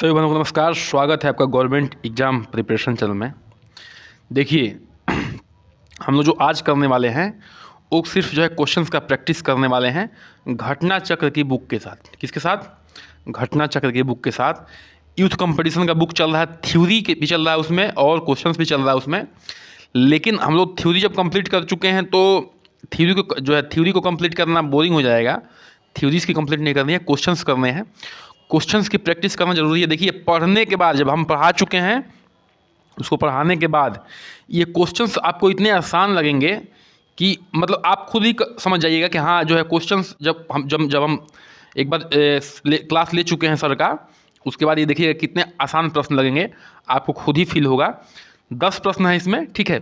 सभी भाइयों को नमस्कार। स्वागत है आपका गवर्नमेंट एग्ज़ाम प्रिपरेशन चैनल में। देखिए हम लोग जो आज करने वाले हैं वो सिर्फ जो है क्वेश्चंस का प्रैक्टिस करने वाले हैं घटना चक्र की बुक के साथ। किसके साथ? घटना चक्र की बुक के साथ। यूथ कंपटीशन का बुक चल रहा है, थ्योरी के भी चल रहा है उसमें और क्वेश्चंस भी चल रहा है उसमें। लेकिन हम लोग थ्योरी जब कंप्लीट कर चुके हैं तो थ्योरी को कंप्लीट करना बोरिंग हो जाएगा। थ्योरीज की कंप्लीट नहीं करनी है, क्वेश्चंस करने हैं। क्वेश्चंस की प्रैक्टिस करना ज़रूरी है। देखिए पढ़ने के बाद जब हम पढ़ा चुके हैं उसको पढ़ाने के बाद ये क्वेश्चंस आपको इतने आसान लगेंगे कि मतलब आप खुद ही समझ जाइएगा कि हाँ जो है क्वेश्चंस जब हम एक बार क्लास ले चुके हैं सर का, उसके बाद ये देखिएगा कितने आसान प्रश्न लगेंगे, आपको खुद ही फील होगा। 10 प्रश्न है इसमें, ठीक है,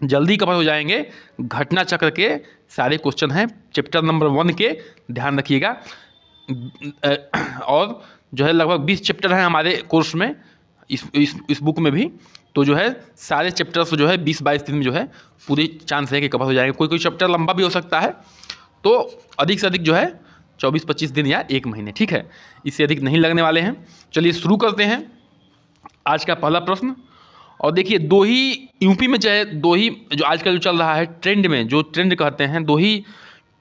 जल्दी कवर हो जाएंगे। घटना चक्र के सारे क्वेश्चन हैं चैप्टर नंबर 1 के, ध्यान रखिएगा। और जो है लगभग 20 चैप्टर हैं हमारे कोर्स में, इस बुक में भी। तो जो है सारे चैप्टर्स जो है 20-22 दिन में जो है पूरी चांस है कि कवर हो जाएंगे। कोई कोई चैप्टर लंबा भी हो सकता है, तो अधिक से अधिक जो है 24-25 दिन या 1 महीने, ठीक है, इससे अधिक नहीं लगने वाले हैं। चलिए शुरू करते हैं आज का पहला प्रश्न। और देखिए दो ही यूपी में चाहे दो ही जो आजकल जो चल रहा है ट्रेंड में, जो ट्रेंड कहते हैं, दो ही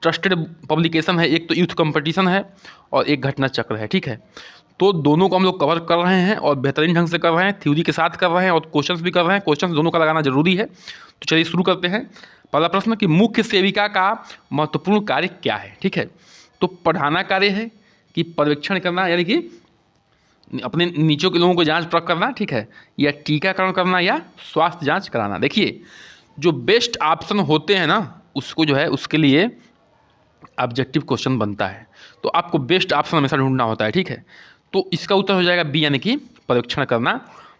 ट्रस्टेड पब्लिकेशन है, एक तो यूथ कंपटीशन है और एक घटना चक्र है, ठीक है। तो दोनों को हम लोग कवर कर रहे हैं और बेहतरीन ढंग से कर रहे हैं, थ्योरी के साथ कर रहे हैं और क्वेश्चंस भी कर रहे हैं। क्वेश्चंस दोनों का लगाना जरूरी है। तो चलिए शुरू करते हैं। पहला प्रश्न कि मुख्य सेविका का महत्वपूर्ण कार्य क्या है, ठीक है। तो पढ़ाना कार्य है कि पर्यवेक्षण करना, यानी कि अपने नीचे के लोगों को जांच परख करना, ठीक है, या टीकाकरण करना या स्वास्थ्य जांच कराना। देखिए जो बेस्ट ऑप्शन होते हैं ना उसको जो है उसके लिए ऑब्जेक्टिव क्वेश्चन बनता है, तो आपको बेस्ट ऑप्शन हमेशा ढूंढना होता है, ठीक है। तो इसका उत्तर हो जाएगा बी, यानी कि पर्यवेक्षण करना।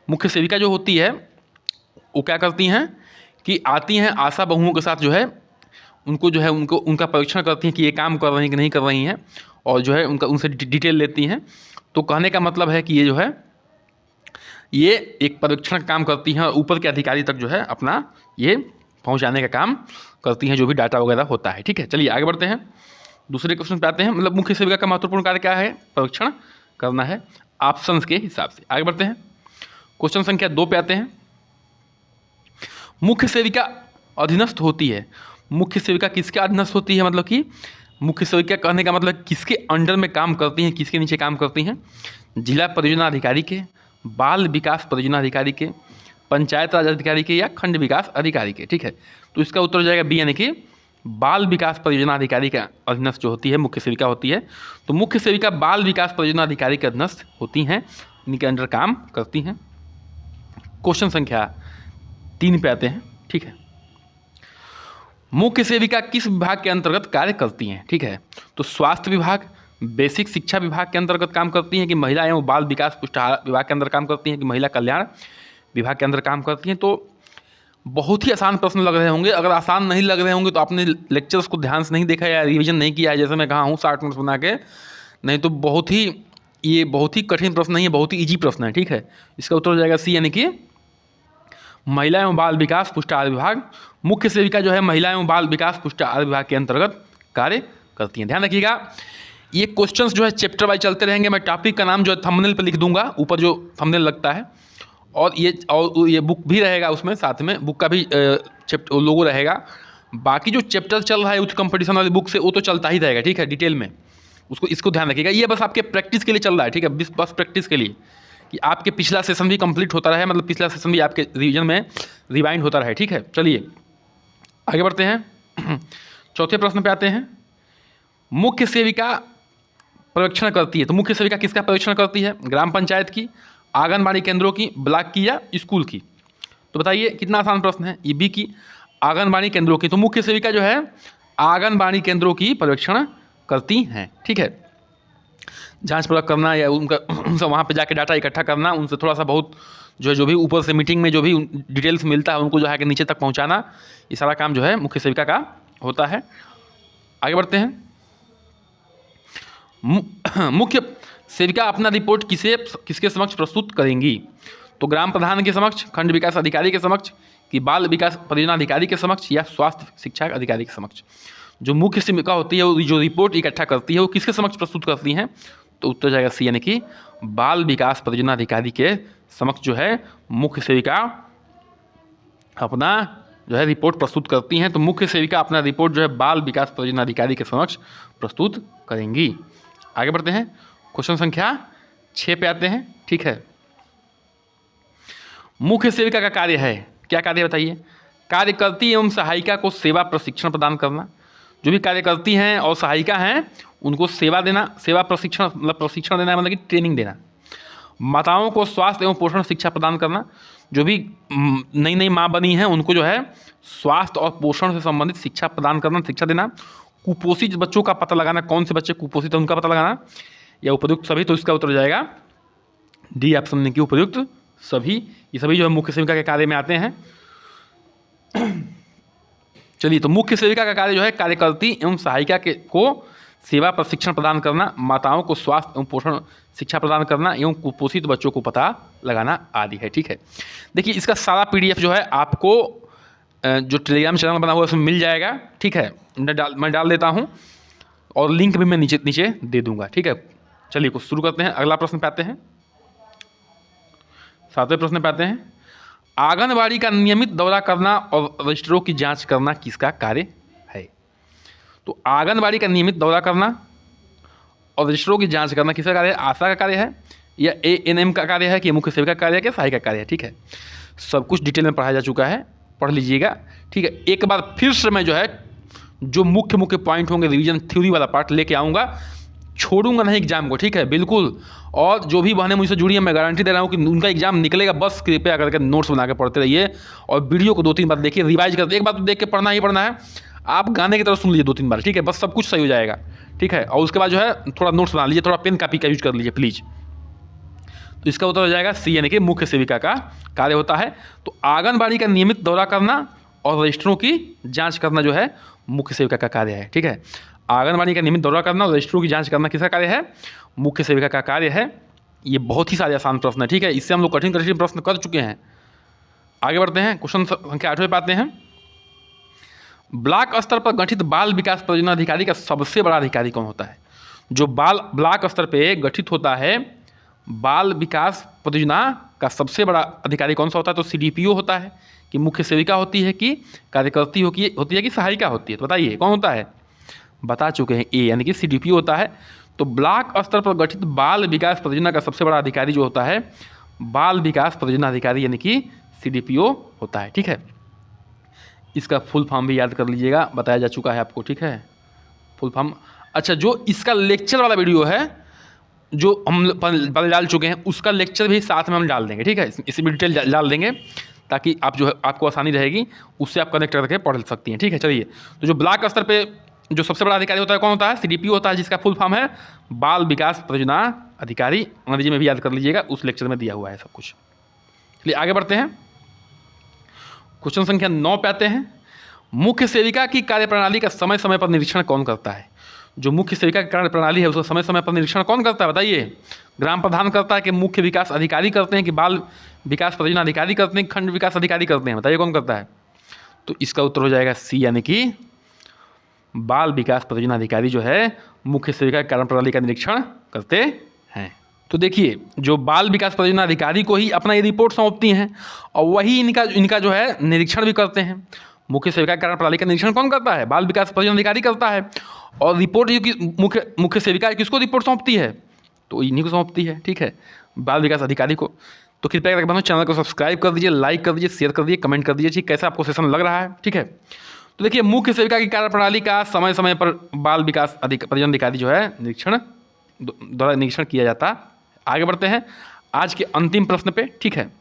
मुख्य सेविका जो होती है वो क्या करती हैं कि आती हैं आशा बहुओं के साथ, जो है उनको जो है उनका परीक्षण करती हैं कि ये काम कर रही हैं कि नहीं कर रही हैं, और जो है उनसे डिटेल लेती हैं। तो कहने का मतलब है कि ये जो है ये एक परीक्षण का काम करती हैं और ऊपर के अधिकारी तक जो है अपना ये पहुंचाने का काम करती हैं, जो भी डाटा वगैरह होता है, ठीक है। चलिए आगे बढ़ते हैं, दूसरे क्वेश्चन पे आते हैं। मतलब मुख्य सेविका का महत्वपूर्ण कार्य क्या है? परीक्षण करना है, ऑप्शंस के हिसाब से। आगे बढ़ते हैं, क्वेश्चन संख्या 2 पे आते हैं। मुख्य सेविका अधीनस्थ होती है। मुख्य सेविका किसके अधीनस्थ होती है? मतलब कि मुख्य सेविका कहने का मतलब किसके अंडर में काम करती हैं, किसके नीचे काम करती हैं? जिला परियोजना अधिकारी के, बाल विकास परियोजना अधिकारी के, पंचायत राज अधिकारी के, या खंड विकास अधिकारी के, ठीक है। तो इसका उत्तर हो जाएगा बी, यानी कि बाल विकास परियोजना अधिकारी के अधीनस्थ जो होती है मुख्य सेविका होती है। तो मुख्य सेविका बाल विकास परियोजना अधिकारी के अधीनस्थ होती हैं, इनके अंडर काम करती हैं। क्वेश्चन संख्या 3 पे आते हैं, ठीक है। मुख्य सेविका किस विभाग के अंतर्गत कार्य करती हैं, ठीक है। तो स्वास्थ्य विभाग, बेसिक शिक्षा विभाग के अंतर्गत काम करती हैं कि महिला एवं बाल विकास पुष्टाहार विभाग के अंदर काम करती हैं कि महिला कल्याण विभाग के अंदर काम करती हैं? तो बहुत ही आसान प्रश्न लग रहे होंगे। अगर आसान नहीं लग रहे होंगे तो आपने लेक्चर्स को ध्यान से नहीं देखा या रिवीजन नहीं किया है, जैसे मैं कहा हूँ 60 मिनट बना के, नहीं तो ये बहुत ही कठिन प्रश्न नहीं है, बहुत ही ईजी प्रश्न है, ठीक है। इसका उत्तर हो जाएगा सी, यानी कि महिला एवं बाल विकास पुष्टाहार विभाग। मुख्य सेविका जो है महिला एवं बाल विकास पुष्टाहार विभाग के अंतर्गत कार्य करती हैं। ध्यान रखिएगा ये क्वेश्चंस जो है चैप्टर वाइज चलते रहेंगे। मैं टॉपिक का नाम जो है थंबनेल पर लिख दूंगा, ऊपर जो थंबनेल लगता है, और ये बुक भी रहेगा उसमें, साथ में बुक का भी चैप्टर लोगो रहेगा। बाकी जो चैप्टर चल रहा है यूथ कंपटीशन वाली बुक से वो तो चलता ही रहेगा, ठीक है, डिटेल में। इसको ध्यान रखिएगा, ये बस आपके प्रैक्टिस के लिए चल रहा है, ठीक है, बस प्रैक्टिस के लिए, कि आपके पिछला सेशन भी कंप्लीट होता रहे, मतलब पिछला सेशन भी आपके रिवीजन में रिवाइंड होता रहे, ठीक है। चलिए आगे बढ़ते हैं, चौथे प्रश्न पे आते हैं। मुख्य सेविका पर्यवेक्षण करती है, तो मुख्य सेविका किसका पर्यवेक्षण करती है? ग्राम पंचायत की, आंगनबाड़ी केंद्रों की, ब्लॉक की, या स्कूल की? तो बताइए कितना आसान प्रश्न है। ये बी की, आंगनबाड़ी केंद्रों की। तो मुख्य सेविका जो है आंगनबाड़ी केंद्रों की पर्यवेक्षण करती हैं, ठीक है। जांच परख करना या उनसे वहाँ पे जाके डाटा इकट्ठा करना, उनसे थोड़ा सा बहुत जो भी ऊपर से मीटिंग में जो भी डिटेल्स मिलता है उनको जो है कि नीचे तक पहुँचाना, ये सारा काम जो है मुख्य सेविका का होता है। आगे बढ़ते हैं, मुख्य सेविका अपना रिपोर्ट किसके समक्ष प्रस्तुत करेंगी? तो ग्राम प्रधान के समक्ष, खंड विकास अधिकारी के समक्ष, कि बाल विकास परियोजना अधिकारी के समक्ष, या स्वास्थ्य शिक्षा अधिकारी के समक्ष? जो मुख्य सेविका होती है वो जो रिपोर्ट इकट्ठा करती है वो किसके समक्ष प्रस्तुत करती हैं? तो उत्तर जाएगा सी, यानी कि बाल विकास परियोजना अधिकारी के समक्ष जो है मुख्य सेविका अपना जो है रिपोर्ट प्रस्तुत करती हैं। तो मुख्य सेविका अपना रिपोर्ट जो है बाल विकास परियोजना अधिकारी के समक्ष प्रस्तुत करेंगी। आगे बढ़ते हैं, क्वेश्चन संख्या 6 पे आते हैं। ठीक है, मुख्य सेविका का कार्य है, क्या कार्य है बताइए? कार्यकर्ती एवं सहायिका को सेवा प्रशिक्षण प्रदान करना। जो भी कार्यकर्ती हैं और सहायिका हैं उनको सेवा देना, सेवा प्रशिक्षण मतलब प्रशिक्षण देना मतलब कि ट्रेनिंग देना। माताओं को स्वास्थ्य एवं पोषण शिक्षा प्रदान करना। जो भी नई नई माँ बनी हैं उनको जो है स्वास्थ्य और पोषण से संबंधित शिक्षा प्रदान करना, शिक्षा देना। कुपोषित बच्चों का पता लगाना, कौन से बच्चे कुपोषित हैं उनका पता लगाना, या उपयुक्त सभी। तो इसका उत्तर हो जाएगा डी ऑप्शन में कि उपयुक्त सभी। ये सभी जो है मुख्य सेविका के कार्य में आते हैं। चलिए, तो मुख्य सेविका का कार्य जो है कार्यकर्ती एवं सहायिका को सेवा प्रशिक्षण प्रदान करना, माताओं को स्वास्थ्य एवं पोषण शिक्षा प्रदान करना एवं कुपोषित बच्चों को पता लगाना आदि है। ठीक है, देखिए इसका सारा PDF जो है आपको जो टेलीग्राम चैनल बना हुआ है उसमें मिल जाएगा। ठीक है, मैं डाल देता हूँ और लिंक भी मैं नीचे दे दूंगा। ठीक है, चलिए कुछ शुरू करते हैं। अगला प्रश्न पे आते हैं, 7वें प्रश्न पे आते हैं। आंगनबाड़ी का नियमित दौरा करना और रजिस्टरों की जांच करना किसका कार्य है? तो आंगनबाड़ी का नियमित दौरा करना और रजिस्टरों की जांच करना किसका कार्य है? आशा का कार्य है, या ANM का कार्य है, कि मुख्य सेविका का कार्य है, कि सहायिका का कार्य है? ठीक है, सब कुछ डिटेल में पढ़ाया जा चुका है, पढ़ लीजिएगा। ठीक है, एक बार फिर से मैं जो है जो मुख्य पॉइंट होंगे रिवीजन थ्योरी वाला पार्ट लेके आऊँगा, छोड़ूंगा नहीं एग्जाम को। ठीक है, बिल्कुल। और जो भी बहनें मुझसे जुड़ी हैं मैं गारंटी दे रहा हूँ कि उनका एग्जाम निकलेगा। बस कृपया करके नोट्स बना के पढ़ते रहिए और वीडियो को 2-3 बार देखिए, रिवाइज करते। एक बार तो देख के पढ़ना ही पढ़ना है, आप गाने की तरह सुन लीजिए 2-3 बार। ठीक है, बस सब कुछ सही हो जाएगा। ठीक है, और उसके बाद जो है थोड़ा नोट्स बना लीजिए, थोड़ा पेन कापी का यूज कर लीजिए प्लीज़। तो इसका उत्तर हो जाएगा सी, यानी कि मुख्य सेविका का कार्य होता है। तो आंगनबाड़ी का नियमित दौरा करना और रजिस्टरों की जाँच करना जो है मुख्य सेविका का कार्य है। ठीक है, आंगनबाड़ी का नियमित दौरा करना और रजिस्टरों की जांच करना किसका कार्य है? मुख्य सेविका का कार्य है। ये बहुत ही सारे आसान प्रश्न है। ठीक है, इससे हम लोग कठिन प्रश्न कर चुके हैं। आगे बढ़ते हैं, क्वेश्चन संख्या 8वें पे आते हैं। ब्लॉक स्तर पर गठित बाल विकास परियोजना अधिकारी का सबसे बड़ा अधिकारी कौन होता है? जो ब्लॉक स्तर पर गठित होता है बाल विकास परियोजना का सबसे बड़ा अधिकारी कौन सा होता है? तो CDPO होता है, कि मुख्य सेविका होती है, कि कार्यकर्ती होती है, कि सहायिका होती है? तो बताइए कौन होता है? बता चुके हैं, ए, यानी कि CDPO होता है। तो ब्लॉक स्तर पर गठित बाल विकास परियोजना का सबसे बड़ा अधिकारी जो होता है बाल विकास परियोजना अधिकारी, यानी कि CDPO होता है। ठीक है, इसका फुल फॉर्म भी याद कर लीजिएगा, बताया जा चुका है आपको। ठीक है, फुल फॉर्म। अच्छा, जो इसका लेक्चर वाला वीडियो है जो हम पहले डाल चुके हैं, उसका लेक्चर भी साथ में हम डाल देंगे। ठीक है, इसमें डिटेल डाल देंगे ताकि आप जो है आपको आसानी रहेगी, उससे आप कनेक्ट करके पढ़ सकती हैं। ठीक है, चलिए, तो जो ब्लॉक स्तर पे जो सबसे बड़ा अधिकारी होता है कौन होता है? CDPO होता है, जिसका फुल फॉर्म है बाल विकास परियोजना अधिकारी। अंग्रेजी में भी याद कर लीजिएगा, उस लेक्चर में दिया हुआ है सब कुछ। चलिए आगे बढ़ते हैं, क्वेश्चन संख्या 9 पे आते हैं। मुख्य सेविका की कार्यप्रणाली का समय समय पर निरीक्षण कौन करता है? जो मुख्य सेविका की कार्यप्रणाली है उसका समय समय पर निरीक्षण कौन करता है बताइए? ग्राम प्रधान करता है, कि मुख्य विकास अधिकारी करते हैं, कि बाल विकास परियोजना अधिकारी करते हैं, खंड विकास अधिकारी करते हैं? बताइए कौन करता है? तो इसका उत्तर हो जाएगा सी, यानी कि बाल विकास परियोजना अधिकारी जो है मुख्य सेविका कार्यप्रणाली का निरीक्षण करते हैं। तो देखिए, जो बाल विकास परियोजना अधिकारी को ही अपना ये रिपोर्ट सौंपती हैं और वही इनका जो है निरीक्षण भी करते हैं। मुख्य सेविका कार्यप्रणाली का निरीक्षण कौन करता है? बाल विकास परियोजना अधिकारी करता है। और रिपोर्ट मुख्य सेविका किसको रिपोर्ट सौंपती है? तो इन्हीं को सौंपती है। ठीक है, बाल विकास अधिकारी को। तो कृपया करके चैनल को सब्सक्राइब कर दीजिए, लाइक कर दीजिए, शेयर कर दीजिए, कमेंट कर दीजिए ठीक कैसा आपको सेशन लग रहा है। ठीक है, तो देखिए, मुख्य सेविका की कार्यप्रणाली का समय समय पर बाल विकास परियोजना अधिकारी जो है द्वारा निरीक्षण किया जाता है। आगे बढ़ते हैं आज के अंतिम प्रश्न पे। ठीक है,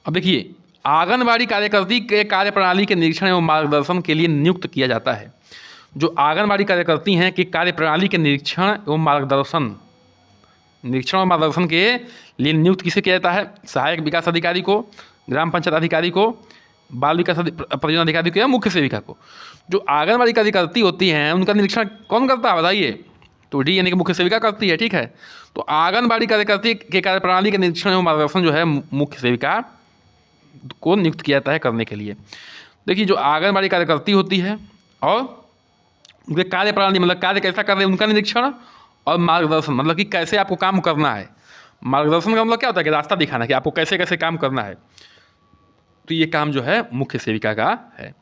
अब देखिए, आंगनबाड़ी कार्यकर्ती के कार्यप्रणाली के निरीक्षण एवं मार्गदर्शन के लिए नियुक्त किया जाता है। जो आंगनबाड़ी कार्यकर्ती हैं कि कार्यप्रणाली के निरीक्षण और मार्गदर्शन के लिए नियुक्त किसे किया जाता है? सहायक विकास अधिकारी को, ग्राम पंचायत अधिकारी को, बाल विकास परियोजना अधिकारी को, या मुख्य सेविका को? जो आंगनबाड़ी कार्यकर्ती होती हैं उनका निरीक्षण कौन करता है बताइए? तो डी, यानी कि मुख्य सेविका करती है। ठीक है, तो आंगनबाड़ी कार्यकर्ती के कार्यप्रणाली के निरीक्षण एवं मार्गदर्शन जो है मुख्य सेविका को नियुक्त किया जाता है करने के लिए। देखिए, जो आंगनबाड़ी कार्यकर्ती होती है और उनके कार्यप्रणाली मतलब कार्य कैसा कर रहे हैं उनका निरीक्षण और मार्गदर्शन मतलब कि कैसे आपको काम करना है। मार्गदर्शन का मतलब क्या होता है कि रास्ता दिखाना कि आपको कैसे कैसे काम करना है। तो ये काम जो है मुख्य सेविका का है।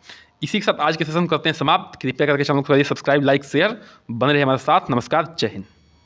इसी के साथ आज के सेशन करते हैं समाप्त। कृपया करके चैनल को सब्सक्राइब, लाइक, शेयर, बने रहे हमारे साथ। नमस्कार, जय हिंद।